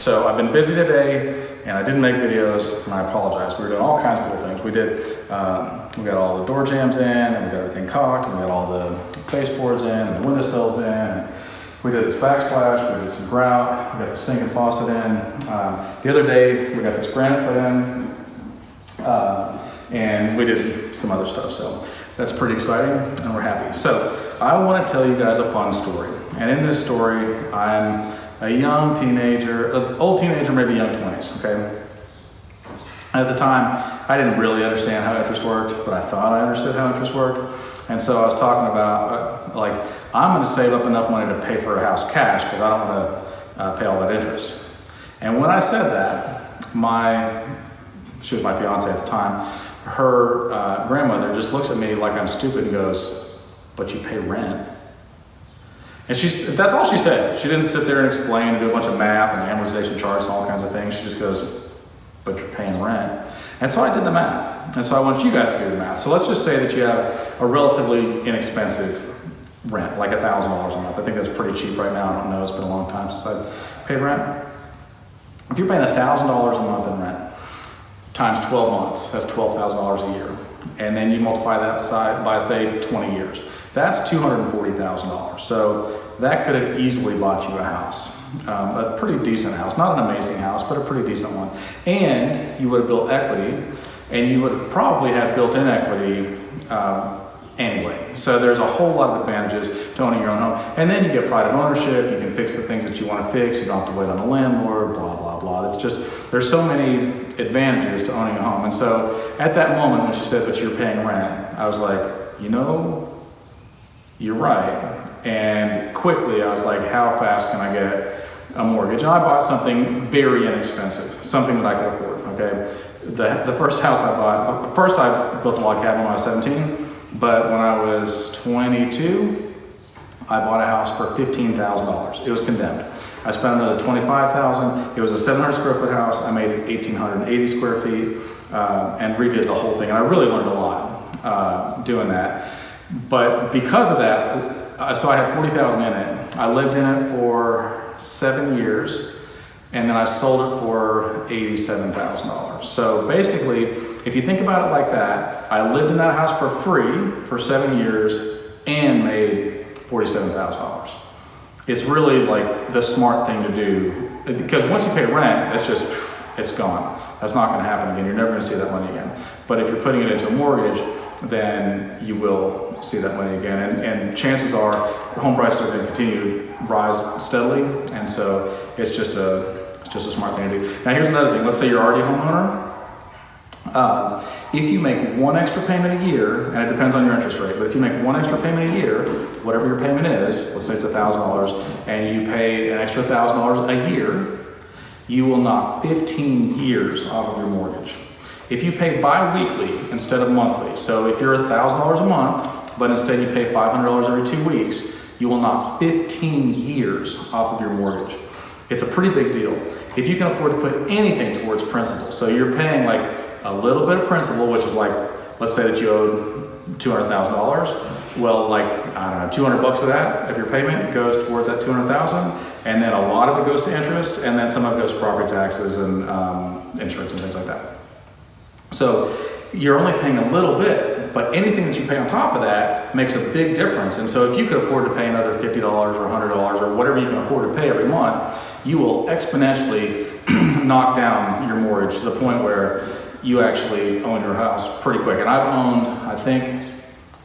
So I've been busy today and I didn't make videos, and I apologize. We were doing all kinds of cool things. We got all the door jambs in, and we got everything caulked, and we got all the baseboards in, and the windowsills in. And we did this backsplash, we did some grout, we got the sink and faucet in. The other day, we got this granite put in, and we did some other stuff. So that's pretty exciting, and we're happy. So I want to tell you guys a fun story. And in this story, I'm a young teenager, old teenager, maybe young 20s, okay? At the time, I didn't really understand how interest worked, but I thought I understood how interest worked. And so I was talking about, I'm gonna save up enough money to pay for a house cash because I don't wanna pay all that interest. And when I said that, she was my fiance at the time, her grandmother just looks at me like I'm stupid and goes, "But you pay rent." And that's all she said. She didn't sit there and explain and do a bunch of math and amortization charts and all kinds of things. She just goes, "But you're paying rent." And so I did the math. And so I want you guys to do the math. So let's just say that you have a relatively inexpensive rent, like $1,000 a month. I think that's pretty cheap right now. I don't know, it's been a long time since I've paid rent. If you're paying $1,000 a month in rent, times 12 months, that's $12,000 a year. And then you multiply that by, say, 20 years. That's $240,000. So that could have easily bought you a house, a pretty decent house, not an amazing house, but a pretty decent one. And you would have built equity, and you would probably have built-in equity anyway. So there's a whole lot of advantages to owning your own home. And then you get pride of ownership, you can fix the things that you want to fix, you don't have to wait on the landlord, blah, blah, blah. It's just, there's so many advantages to owning a home. And so at that moment when she said, "But you're paying rent," I was like, you know, you're right. And quickly I was like, how fast can I get a mortgage? And I bought something very inexpensive, something that I could afford, okay? The first house I bought, first I built a log cabin when I was 17, but when I was 22, I bought a house for $15,000. It was condemned. I spent another $25,000. It was a 700 square foot house. I made it 1,880 square feet and redid the whole thing. And I really learned a lot doing that. But because of that, so I had $40,000 in it. I lived in it for 7 years, and then I sold it for $87,000. So basically, if you think about it like that, I lived in that house for free for 7 years and made $47,000. It's really like the smart thing to do, because once you pay rent, it's gone. That's not going to happen again. You're never going to see that money again. But if you're putting it into a mortgage, then you will see that money again. And chances are home prices are going to continue to rise steadily. And so it's just a smart thing to do. Now here's another thing. Let's say you're already a homeowner. If you make one extra payment a year, and it depends on your interest rate, but if you make one extra payment a year, whatever your payment is, let's say it's $1,000, and you pay an extra $1,000 a year, you will knock 15 years off of your mortgage. If you pay bi-weekly instead of monthly, so if you're $1,000 a month, but instead you pay $500 every 2 weeks, you will knock 15 years off of your mortgage. It's a pretty big deal. If you can afford to put anything towards principal, so you're paying like a little bit of principal, which is like, let's say that you owed $200,000. Well, like, I don't know, 200 bucks of that, of your payment goes towards that 200,000, and then a lot of it goes to interest, and then some of it goes to property taxes and insurance and things like that. So you're only paying a little bit, but anything that you pay on top of that makes a big difference. And so if you could afford to pay another $50 or $100 or whatever you can afford to pay every month, you will exponentially knock down your mortgage to the point where you actually own your house pretty quick. And I've owned, I think,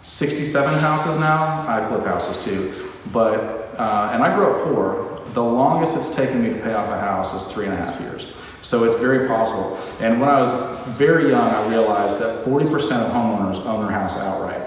67 houses now. I flip houses too. But, and I grew up poor. The longest it's taken me to pay off a house is 3.5 years. So it's very possible. And when I was very young, I realized that 40% of homeowners own their house outright,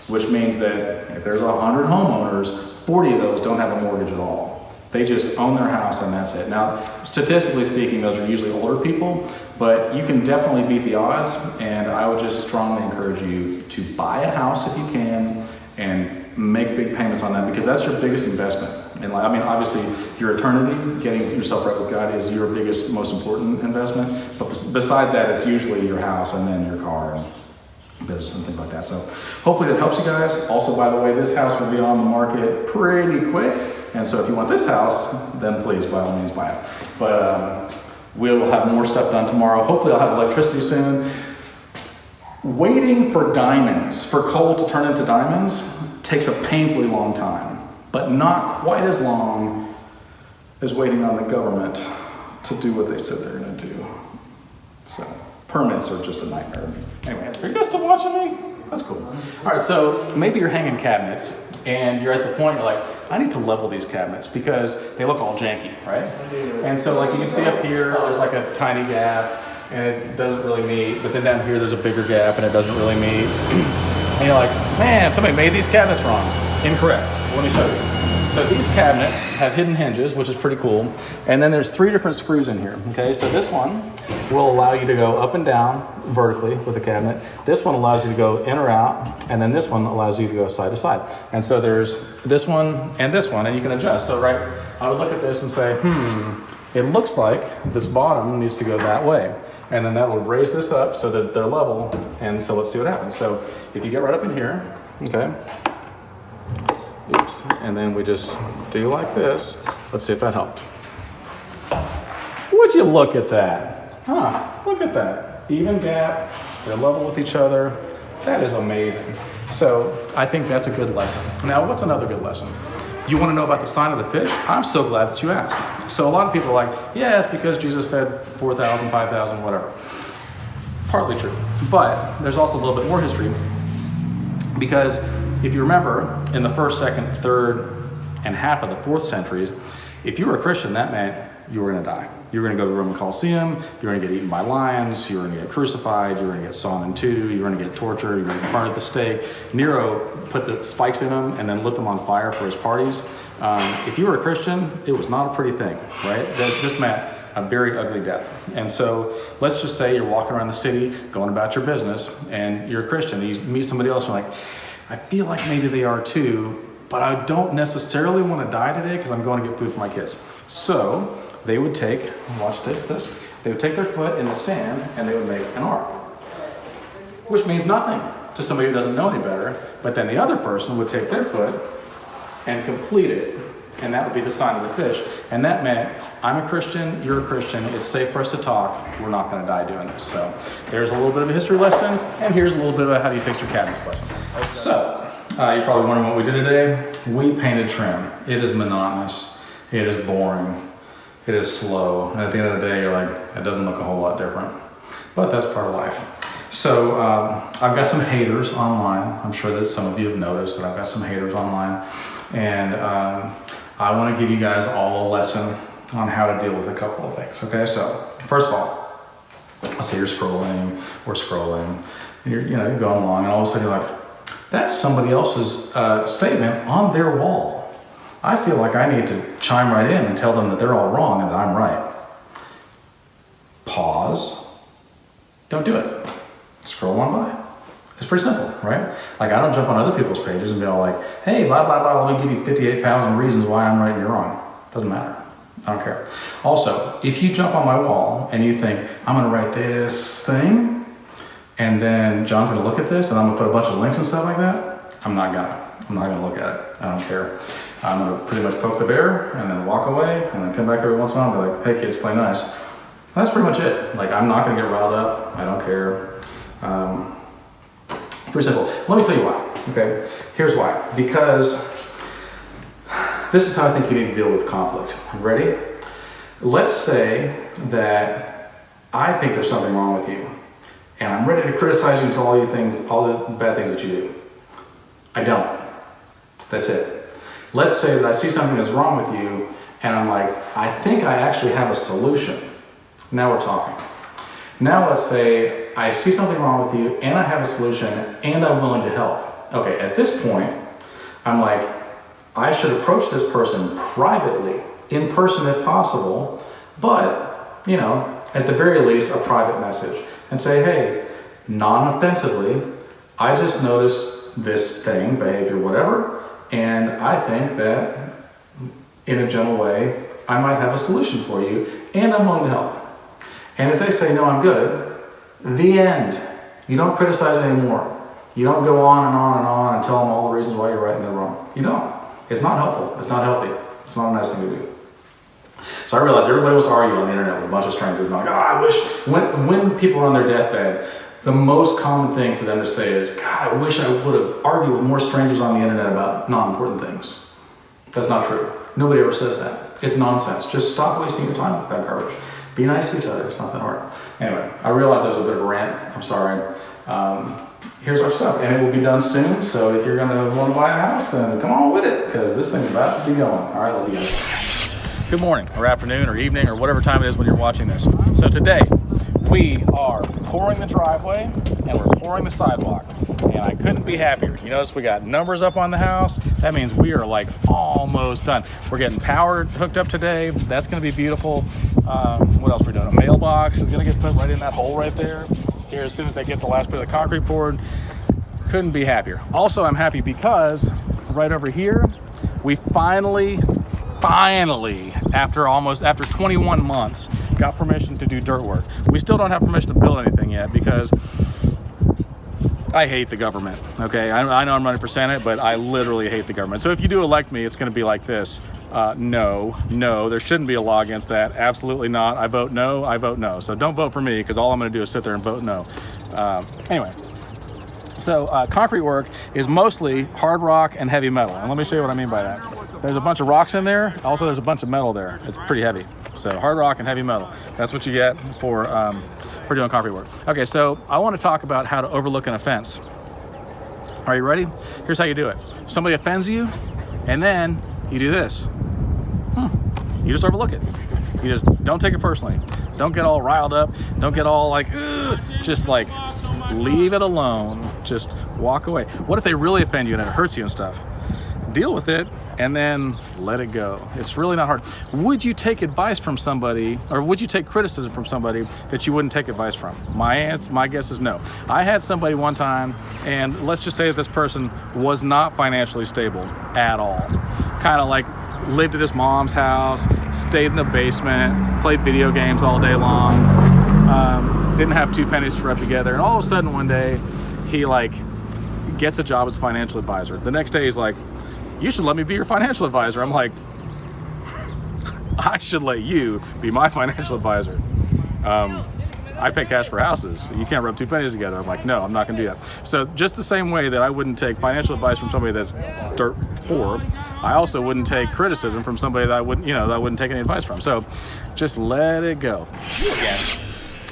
which means that if there's 100 homeowners, 40 of those don't have a mortgage at all. They just own their house and that's it. Now, statistically speaking, those are usually older people, but you can definitely beat the odds. And I would just strongly encourage you to buy a house if you can and make big payments on that, because that's your biggest investment. And I mean, obviously your eternity, getting yourself right with God, is your biggest, most important investment. But besides that, it's usually your house and then your car and business and things like that. So hopefully that helps you guys. Also, by the way, this house will be on the market pretty quick. And so if you want this house, then please, by all means, buy it. But we'll have more stuff done tomorrow. Hopefully I'll have electricity soon. Waiting for diamonds, for coal to turn into diamonds, takes a painfully long time, but not quite as long as waiting on the government to do what they said they're gonna do. So permits are just a nightmare. Anyway, are you guys still watching me? That's cool. All right, so maybe you're hanging cabinets and you're at the point you're like, I need to level these cabinets because they look all janky, right? And so like you can see up here, there's like a tiny gap and it doesn't really meet, but then down here there's a bigger gap and it doesn't really meet. And you're like, man, somebody made these cabinets wrong. Incorrect. Let me show you. So these cabinets have hidden hinges, which is pretty cool. And then there's 3 different screws in here, okay? So this one will allow you to go up and down vertically with the cabinet. This one allows you to go in or out, and then this one allows you to go side to side. And so there's this one, and you can adjust. So right, I would look at this and say, it looks like this bottom needs to go that way. And then that will raise this up so that they're level, and so let's see what happens. So if you get right up in here, okay, oops, and then we just do like this. Let's see if that helped. Would you look at that? Huh, look at that. Even gap, they're level with each other. That is amazing. So I think that's a good lesson. Now, what's another good lesson? You want to know about the sign of the fish? I'm so glad that you asked. So a lot of people are like, yeah, it's because Jesus fed 4,000, 5,000, whatever. Partly true, but there's also a little bit more history, because if you remember, in the 1st, 2nd, 3rd, and half of the 4th centuries, if you were a Christian, that meant you were going to die. You were going to go to the Roman Colosseum, you were going to get eaten by lions, you were going to get crucified, you were going to get sawn in 2, you were going to get tortured, you were going to get burned at the stake. Nero put the spikes in them and then lit them on fire for his parties. If you were a Christian, it was not a pretty thing, right? That just meant a very ugly death. And so let's just say you're walking around the city, going about your business, and you're a Christian, and you meet somebody else, and you're like, I feel like maybe they are too, but I don't necessarily want to die today because I'm going to get food for my kids. So they would take, watch this, they would take their foot in the sand and they would make an arc, which means nothing to somebody who doesn't know any better, but then the other person would take their foot and complete it, and that would be the sign of the fish. And that meant, I'm a Christian, you're a Christian, it's safe for us to talk, we're not going to die doing this. So there's a little bit of a history lesson, and here's a little bit about how do you fix your cabinets lesson. So, you're probably wondering what we did today. We painted trim. It is monotonous, it is boring, it is slow, and at the end of the day, you're like, it doesn't look a whole lot different. But that's part of life. So I've got some haters online. I'm sure that some of you have noticed that I've got some haters online. And I want to give you guys all a lesson on how to deal with a couple of things. Okay, so first of all, let's say you're scrolling, and you're going along, and all of a sudden you're like, that's somebody else's statement on their wall. I feel like I need to chime right in and tell them that they're all wrong and that I'm right. Pause. Don't do it. Scroll on by. It's pretty simple, right? Like, I don't jump on other people's pages and be all like, hey, blah, blah, blah, let me give you 58,000 reasons why I'm right and you're wrong. Doesn't matter. I don't care. Also, if you jump on my wall and you think, I'm going to write this thing, and then John's going to look at this and I'm going to put a bunch of links and stuff like that, I'm not going to look at it. I don't care. I'm going to pretty much poke the bear and then walk away and then come back every once in a while and be like, hey kids, play nice. That's pretty much it. Like, I'm not going to get riled up. I don't care. Pretty simple. Let me tell you why. Okay, here's why. Because this is how I think you need to deal with conflict. Ready? Let's say that I think there's something wrong with you, and I'm ready to criticize you and tell all the bad things that you do. I don't. That's it. Let's say that I see something that's wrong with you, and I'm like, I think I actually have a solution. Now we're talking. Now let's say I see something wrong with you, and I have a solution, and I'm willing to help. Okay, at this point, I'm like, I should approach this person privately, in person if possible, but, at the very least, a private message. And say, hey, non-offensively, I just noticed this thing, behavior, whatever, and I think that, in a gentle way, I might have a solution for you, and I'm willing to help. And if they say, no, I'm good, the end. You don't criticize anymore. You don't go on and on and on and tell them all the reasons why you're right and they're wrong. You don't. It's not helpful. It's not healthy. It's not a nice thing to do. So I realized everybody was arguing on the internet with a bunch of strangers. Like, oh, I wish, when people are on their deathbed, the most common thing for them to say is, God, I wish I would have argued with more strangers on the internet about non-important things. That's not true. Nobody ever says that. It's nonsense. Just stop wasting your time with that garbage. Be nice to each other. It's not that hard. Anyway, I realized that was a bit of a rant. I'm sorry. Here's our stuff, and it will be done soon. So if you're going to want to buy a house, then come on with it, because this thing's about to be going. All right, love you guys. Good morning, or afternoon, or evening, or whatever time it is when you're watching this. So today, we are pouring the driveway, and we're pouring the sidewalk, and I couldn't be happier. You notice we got numbers up on the house. That means we are like almost done. We're getting power hooked up today. That's going to be beautiful. What else are we doing? A mailbox is going to get put right in that hole right there. Here, as soon as they get the last bit of the concrete poured. Couldn't be happier. Also, I'm happy because right over here, we finally, after 21 months, got permission to do dirt work. We still don't have permission to build anything yet because I hate the government, okay? I know I'm running for Senate, but I literally hate the government. So if you do elect me, it's gonna be like this. No, there shouldn't be a law against that. Absolutely not. I vote no. So don't vote for me, because all I'm gonna do is sit there and vote no. Anyway. So concrete work is mostly hard rock and heavy metal. And let me show you what I mean by that. There's a bunch of rocks in there. Also, there's a bunch of metal there. It's pretty heavy. So hard rock and heavy metal. That's what you get for doing concrete work. Okay, so I want to talk about how to overlook an offense. Are you ready? Here's how you do it. Somebody offends you, and then you do this. You just overlook it. You just don't take it personally. Don't get all riled up. Don't get all like, ugh. Just like, leave it alone. Just walk away. What if they really offend you and it hurts you and stuff? Deal with it and then let it go. It's really not hard. Would you take advice from somebody, or would you take criticism from somebody that you wouldn't take advice from? My guess is no. I had somebody one time, and let's just say that this person was not financially stable at all. Kind of like lived at his mom's house, stayed in the basement, played video games all day long, didn't have two pennies to rub together, and all of a sudden one day he like gets a job as a financial advisor. The next day he's like, you should let me be your financial advisor. I'm like, I should let you be my financial advisor. I pay cash for houses. You can't rub two pennies together. I'm like, no, I'm not gonna do that. So just the same way that I wouldn't take financial advice from somebody that's dirt poor, I also wouldn't take criticism from somebody that I wouldn't take any advice from. So just let it go. Again,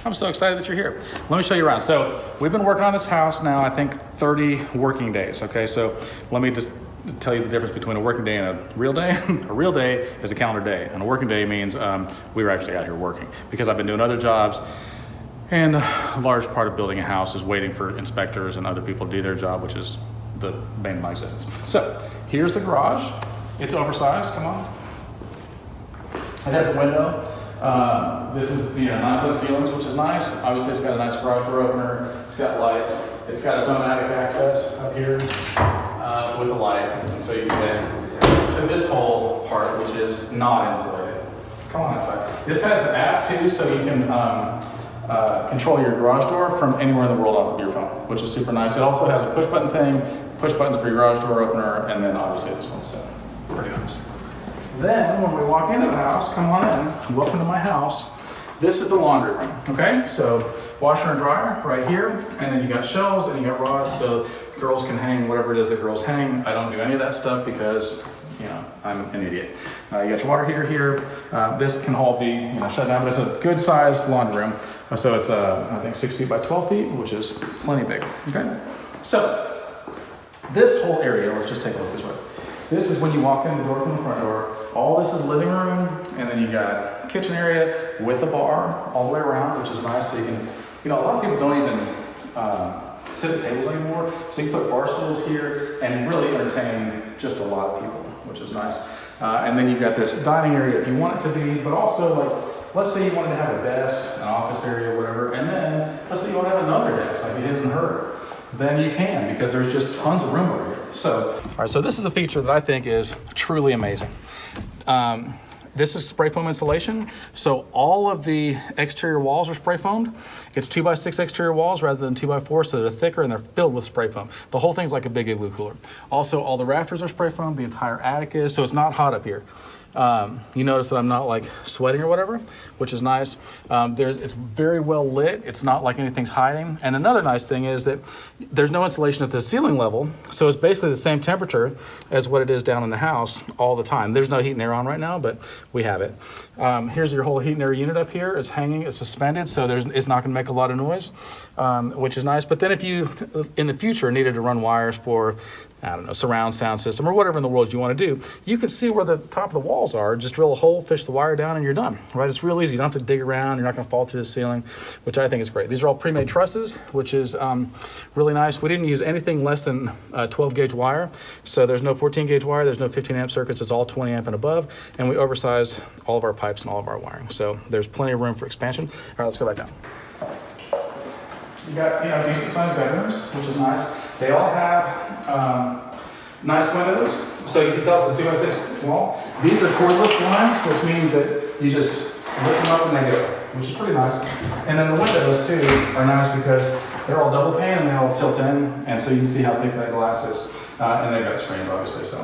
I'm so excited that you're here. Let me show you around. So we've been working on this house now, I think 30 working days. Okay, so let me just tell you the difference between a working day and a real day. A real day is a calendar day, and a working day means we were actually out here working, because I've been doing other jobs, and a large part of building a house is waiting for inspectors and other people to do their job, which is the bane of my existence. So here's the garage. It's oversized, come on. It has a window. This is 9-foot ceilings, which is nice. Obviously it's got a nice garage door opener. It's got lights. It's got its own attic access up here with a light. And so you get to this whole part, which is not insulated. Come on inside. This has the app too, so you can control your garage door from anywhere in the world off of your phone, which is super nice. It also has a push button thing, push buttons for your garage door opener, and then obviously this one, so pretty nice. Then when we walk into the house, come on in, welcome to my house. This is the laundry room, okay? So washer and dryer right here, and then you got shelves and you got rods, so girls can hang whatever it is that girls hang. I don't do any of that stuff because, I'm an idiot. You got your water heater here. This can all be shut down, but it's a good sized laundry room. So it's I think 6 feet by 12 feet, which is plenty big, okay? So this whole area, let's just take a look this way. This is when you walk in the door from the front door. All this is living room, and then you got kitchen area with a bar all the way around, which is nice. So you can, a lot of people don't even sit at tables anymore. So you put bar stools here and really entertain just a lot of people, which is nice. And then you've got this dining area if you want it to be, but also like, let's say you wanted to have a desk, an office area, whatever, and then let's say you want to have another desk like it is in her. Then you can, because there's just tons of room over here. So, all right, so this is a feature that I think is truly amazing. This is spray foam insulation. So all of the exterior walls are spray foamed. It's 2x6 exterior walls rather than 2x4, so they're thicker and they're filled with spray foam. The whole thing's like a big igloo cooler. Also, all the rafters are spray foamed, the entire attic is, so it's not hot up here. You notice that I'm not like sweating or whatever, which is nice. It's very well lit. It's not like anything's hiding. And another nice thing is that there's no insulation at the ceiling level, so it's basically the same temperature as what it is down in the house all the time. There's no heat and air on right now, but we have it. Here's your whole heat and air unit up here. It's hanging, it's suspended, so it's not gonna make a lot of noise, which is nice. But then if you, in the future, needed to run wires for, I don't know, surround sound system or whatever in the world you want to do, you can see where the top of the walls are, just drill a hole, fish the wire down, and you're done, right? It's real easy. You don't have to dig around. You're not going to fall through the ceiling, which I think is great. These are all pre-made trusses, which is really nice. We didn't use anything less than 12 gauge wire, so there's no 14 gauge wire, there's no 15 amp circuits, it's all 20 amp and above, and we oversized all of our pipes and all of our wiring, so there's plenty of room for expansion. All right, let's go back down. You got, decent sized bedrooms, which is nice. They all have nice windows, so you can tell it's a 2x6 wall. These are cordless blinds, which means that you just lift them up and they go, which is pretty nice. And then the windows too are nice because they're all double pane and they all tilt in, and so you can see how thick that glass is. And they've got screens, obviously, so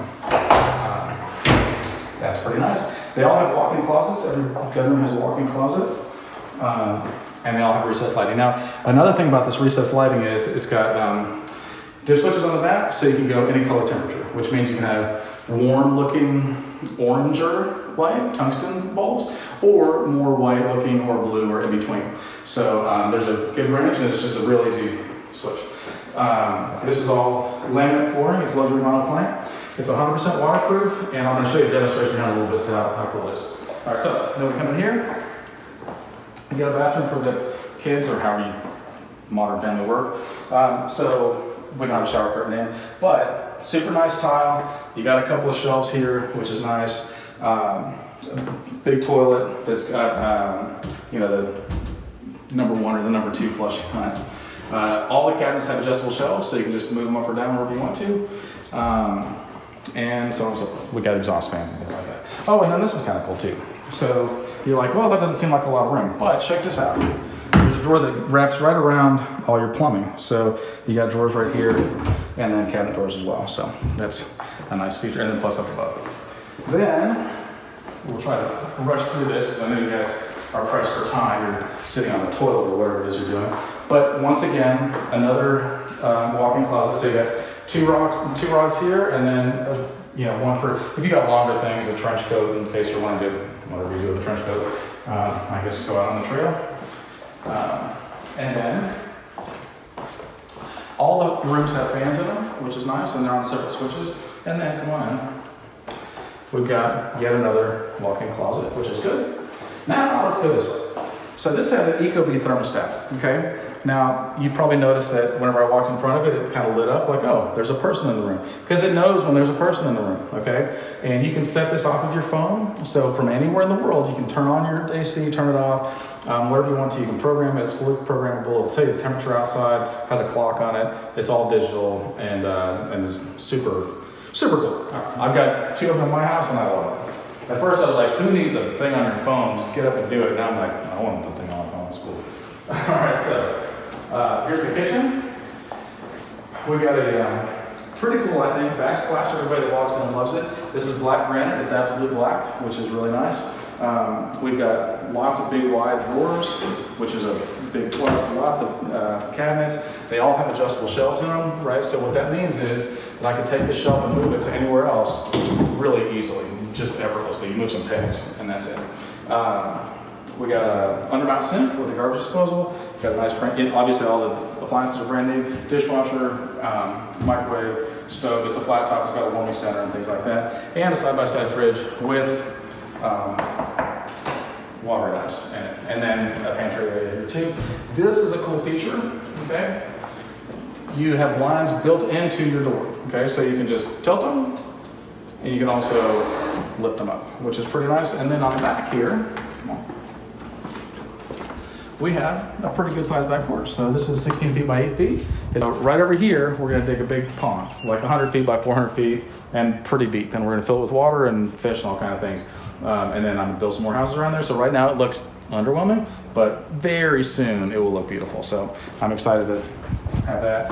that's pretty nice. They all have walk-in closets. Every bedroom has a walk-in closet. And they all have recessed lighting. Now, another thing about this recessed lighting is it's got dip switches on the back, so you can go any color temperature, which means you can have warm-looking oranger light, tungsten bulbs, or more white-looking or blue or in between. So there's a good range, and it's just a real easy switch. This is all laminate flooring. It's luxury monoplank. It's 100% waterproof, and I'm going to show you a demonstration here in a little bit to how cool it is. All right, so then we come in here. You got a bathroom for the kids, or however you modern family work. So we don't have a shower curtain in, but super nice tile. You got a couple of shelves here, which is nice. Big toilet that's got, the number 1 or the number 2 flushing on it. All the cabinets have adjustable shelves, so you can just move them up or down wherever you want to. And so we got exhaust fans and things like that. Oh, and then this is kind of cool too. So you're like, well, that doesn't seem like a lot of room, but check this out. There's a drawer that wraps right around all your plumbing. So you got drawers right here and then cabinet doors as well. So that's a nice feature, and then plus up above. Then we'll try to rush through this because I know you guys are pressed for time. You're sitting on the toilet or whatever it is you're doing. But once again, another walk-in closet. So you got two rods here, and then one for if you got longer things, a trench coat in case you want to do whatever you do with a trench coat. I guess go out on the trail. And then all the rooms have fans in them, which is nice, and they're on separate switches. And then come on in. We've got yet another walk-in closet, which is good. Now let's go this way. So this has an Ecobee thermostat, okay? Now, you probably noticed that whenever I walked in front of it, it kind of lit up like, oh, there's a person in the room. Because it knows when there's a person in the room, okay? And you can set this off of your phone. So from anywhere in the world, you can turn on your AC, turn it off, whatever you want to. You can program it. It's fully programmable. It'll tell you the temperature outside, has a clock on it. It's all digital and is super, super cool. I've got 2 of them in my house, and I love it. At first, I was like, who needs a thing on your phone? Just get up and do it. Now I'm like, I want the thing on my phone. It's cool. All right, so here's the kitchen. We've got a pretty cool, I think, backsplash. Everybody that walks in loves it. This is black granite. It's absolute black, which is really nice. We've got lots of big wide drawers, which is a big plus. Lots of cabinets. They all have adjustable shelves in them, right? So what that means is that I can take the shelf and move it to anywhere else really easily, just effortlessly. You move some pegs, and that's it. We got an undermount sink with a garbage disposal. Got a nice brand. Obviously, all the appliances are brand new. Dishwasher, microwave, stove. It's a flat top. It's got a warming center and things like that. And a side-by-side fridge with water and ice in it. And then a pantry area here too. This is a cool feature. Okay. You have blinds built into your door. Okay, so you can just tilt them, and you can also lift them up, which is pretty nice. And then on the back here, come on, we have a pretty good sized back porch. So this is 16 feet by 8 feet. So right over here, we're gonna dig a big pond, like 100 feet by 400 feet, and pretty deep. And we're gonna fill it with water and fish and all kind of things. And then I'm gonna build some more houses around there. So right now it looks underwhelming, but very soon it will look beautiful. So I'm excited to have that.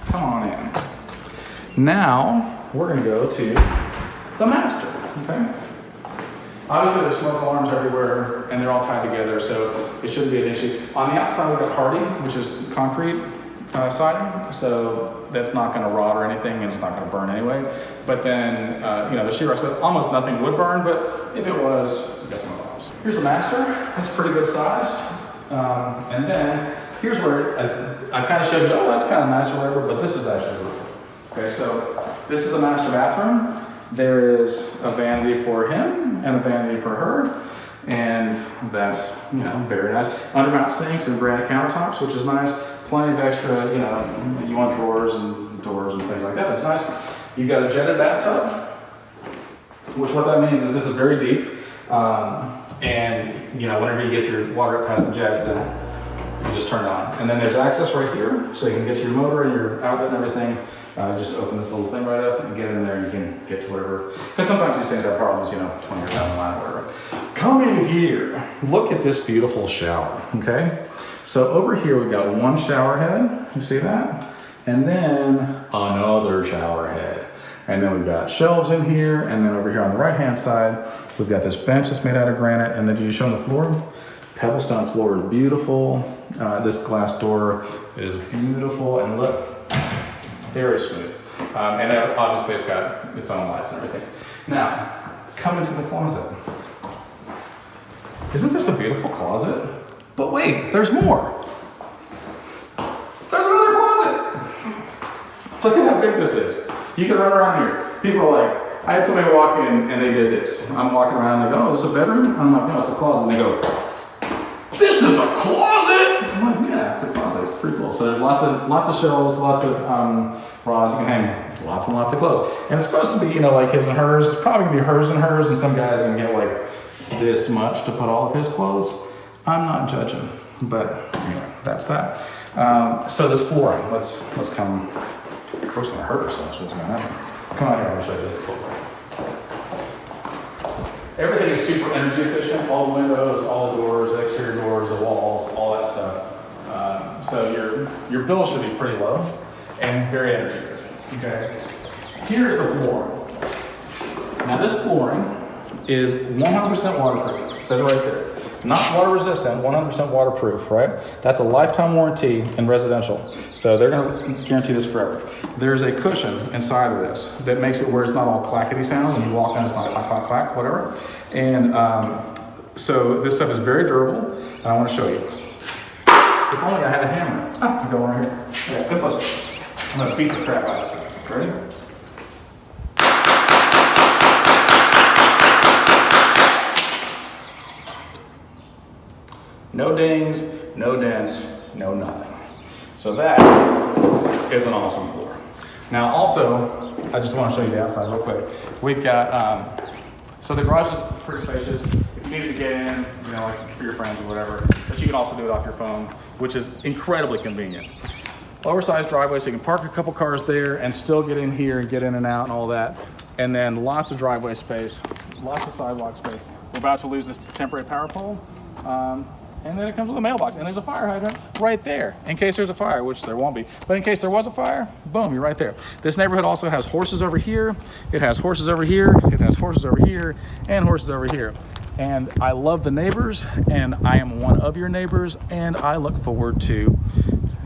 Come on in. Now we're gonna go to the master, okay? Obviously, there's smoke alarms everywhere, and they're all tied together, so it shouldn't be an issue. On the outside, we've got hardy, which is concrete siding, so that's not going to rot or anything, and it's not going to burn anyway. But then, you know, the sheetrock said almost nothing would burn, but if it was, we got some problems. Here's the master. That's pretty good size. And then here's where I kind of showed you, oh, that's kind of nice or whatever, but this is actually really cool. Okay, so this is a master bathroom. There is a vanity for him and a vanity for her. And that's, you know, very nice. Undermount sinks and granite countertops, which is nice. Plenty of extra, you know, you want drawers and doors and things like that. That's nice. You've got a jetted bathtub, which what that means is this is very deep. And, you know, whenever you get your water up past the jets, then you just turn it on. And then there's access right here, so you can get to your motor and your outlet and everything. Just open this little thing right up and get in there, and you can get to whatever. Because sometimes these things have problems, you know, 20 years down the line or whatever. Come in here. Look at this beautiful shower, okay? So over here we've got one shower head. You see that? And then another shower head. And then we've got shelves in here, and then over here on the right-hand side, we've got this bench that's made out of granite, and then did you show the floor? Pebblestone floor is beautiful. This glass door is beautiful, and look, very smooth. And obviously it's got its own lights and everything. Now, come into the closet. Isn't this a beautiful closet? But wait, there's more. There's another closet. Look at how big this is. You can run around here. People are like, I had somebody walk in and they did this. I'm walking around and they go, oh, is this a bedroom? I'm like, no, it's a closet. And they go, this is a closet? I'm like, yeah, it's a closet. It's pretty cool. So there's lots of shelves, lots of rods. You can hang lots and lots of clothes. And it's supposed to be, you know, like his and hers. It's probably gonna be hers and hers, and some guy's gonna get like this much to put all of his clothes. I'm not judging, but anyway, that's that. So this flooring, let's come. Of course, gonna hurt ourselves. So what's gonna happen? Come on here, I'll show you this. Everything is super energy efficient. All the windows, all the doors, the exterior doors, the walls, all that stuff. So your bill should be pretty low and very energy efficient. Okay. Here's the flooring. Now this flooring is 100% waterproof. It says it right there. Not water resistant, 100% waterproof, right? That's a lifetime warranty in residential. So they're gonna guarantee this forever. There's a cushion inside of this that makes it where it's not all clackety sounds. When you walk in, it's not clack, clack, clack, whatever. And so this stuff is very durable, and I wanna show you. If only I had a hammer. Ah, I go over here. Yeah, good plus. I'm gonna beat the crap out of this. Ready? No dings, no dents, no nothing. So that is an awesome floor. Now also, I just want to show you the outside real quick. We've got, so the garage is pretty spacious. If you need to get in, you know, like for your friends or whatever, but you can also do it off your phone, which is incredibly convenient. Oversized driveway, so you can park a couple cars there and still get in here and get in and out and all that. And then lots of driveway space, lots of sidewalk space. We're about to lose this temporary power pole. And then it comes with a mailbox, and there's a fire hydrant right there in case there's a fire, which there won't be. But in case there was a fire, boom, you're right there. This neighborhood also has horses over here. It has horses over here. It has horses over here and horses over here. And I love the neighbors, and I am one of your neighbors, and I look forward to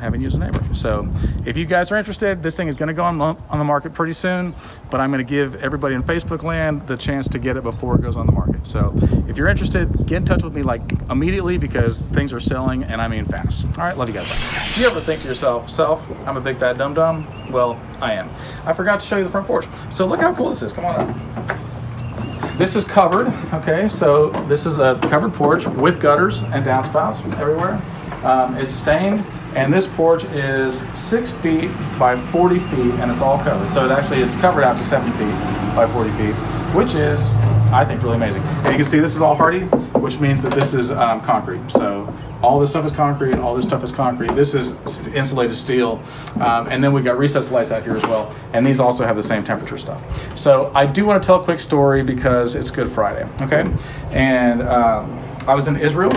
having you as a neighbor. So if you guys are interested, this thing is gonna go on the market pretty soon, but I'm gonna give everybody in Facebook land the chance to get it before it goes on the market. So if you're interested, get in touch with me like immediately, because things are selling, and I mean fast. All right, love you guys. Bye. Do you ever think to yourself, I'm a big fat dum-dum? Well, I am. I forgot to show you the front porch. So look how cool this is, come on up. This is covered, okay? So this is a covered porch with gutters and downspouts everywhere. It's stained, and this porch is 6 feet by 40 feet, and it's all covered. So it actually is covered out to 7 feet by 40 feet, which is, I think, really amazing. And you can see this is all hardy, which means that this is concrete. So all this stuff is concrete, all this stuff is concrete. This is insulated steel. And then we've got recessed lights out here as well. And these also have the same temperature stuff. So I do want to tell a quick story because it's Good Friday, okay? And I was in Israel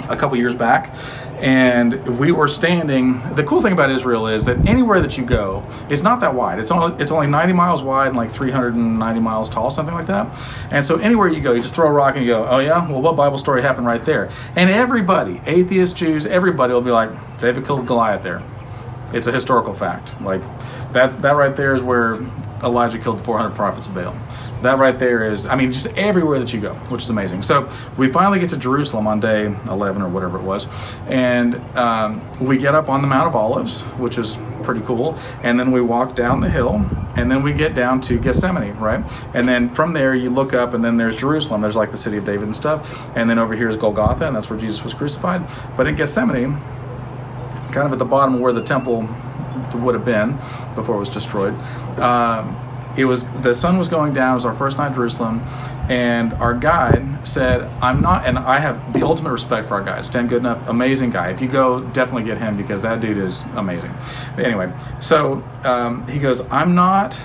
a couple years back, and we were standing. The cool thing about Israel is that anywhere that you go, it's not that wide. It's only 90 miles wide and like 390 miles tall, something like that. And so anywhere you go, you just throw a rock and you go, oh yeah, well, what Bible story happened right there? And everybody, atheists, Jews, everybody will be like, David killed Goliath there. It's a historical fact. Like that right there is where Elijah killed 400 prophets of Baal. That right there is, I mean, just everywhere that you go, which is amazing. So we finally get to Jerusalem on day 11 or whatever it was, and we get up on the Mount of Olives, which is pretty cool, and then we walk down the hill, and then we get down to Gethsemane, right? And then from there you look up, and then there's Jerusalem. There's like the city of David and stuff, and then over here is Golgotha, and that's where Jesus was crucified. But in Gethsemane, kind of at the bottom of where the temple would have been before it was destroyed, the sun was going down. It was our first night in Jerusalem, and our guide said, and I have the ultimate respect for our guide, Stan Goodenough, amazing guy. If you go, definitely get him, because that dude is amazing. But anyway, so he goes, I'm not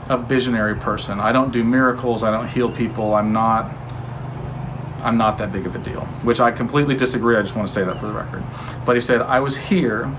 a visionary person. I don't do miracles. I don't heal people. I'm not that big of a deal, which I completely disagree. I just want to say that for the record. But he said, I was here,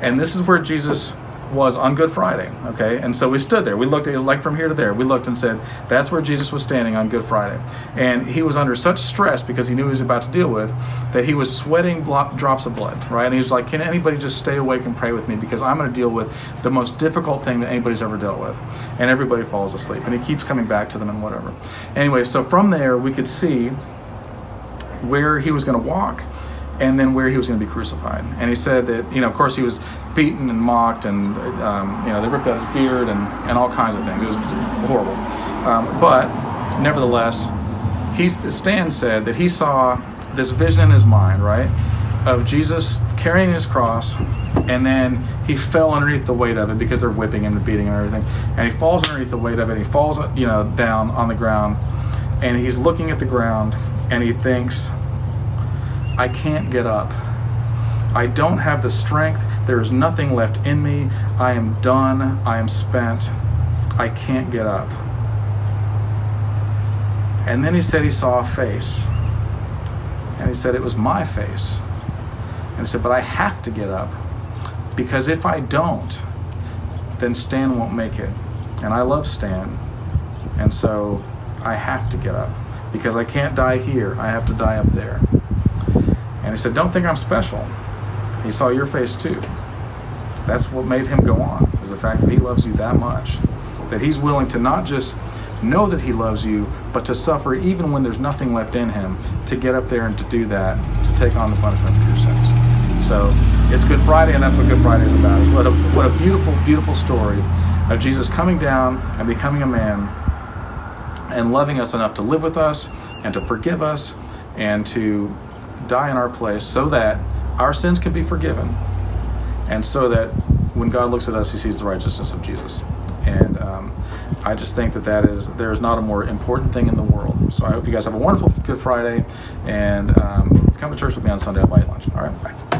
and this is where Jesus was on Good Friday, okay? And so we stood there. We looked at, like, from here to there. We looked and said, that's where Jesus was standing on Good Friday. And he was under such stress because he knew he was about to deal with, that he was sweating drops of blood, right? And he was like, can anybody just stay awake and pray with me, because I'm going to deal with the most difficult thing that anybody's ever dealt with. And everybody falls asleep. And he keeps coming back to them and whatever. Anyway, so from there, we could see where he was going to walk, and then where he was going to be crucified. And he said that, of course, he was beaten and mocked, and they ripped out his beard and all kinds of things. It was horrible. But nevertheless, Stan said that he saw this vision in his mind, right, of Jesus carrying his cross, and then he fell underneath the weight of it, because they're whipping him and beating him and everything. And he falls underneath the weight of it. And he falls, down on the ground, and he's looking at the ground, and he thinks, I can't get up. I don't have the strength. There is nothing left in me. I am done. I am spent. I can't get up. And then he said he saw a face. And he said it was my face. And he said, but I have to get up, because if I don't, then Stan won't make it. And I love Stan. And so I have to get up, because I can't die here. I have to die up there. And he said, don't think I'm special. He saw your face too. That's what made him go on, is the fact that he loves you that much, that he's willing to not just know that he loves you, but to suffer even when there's nothing left in him, to get up there and to do that, to take on the punishment for your sins. So it's Good Friday, and that's what Good Friday is about. What a beautiful, beautiful story of Jesus coming down and becoming a man, and loving us enough to live with us and to forgive us and to die in our place, so that our sins can be forgiven, and so that when God looks at us, he sees the righteousness of Jesus. And I just think that there is not a more important thing in the world. So I hope you guys have a wonderful Good Friday, and come to church with me on Sunday. I'll buy you lunch. All right, bye.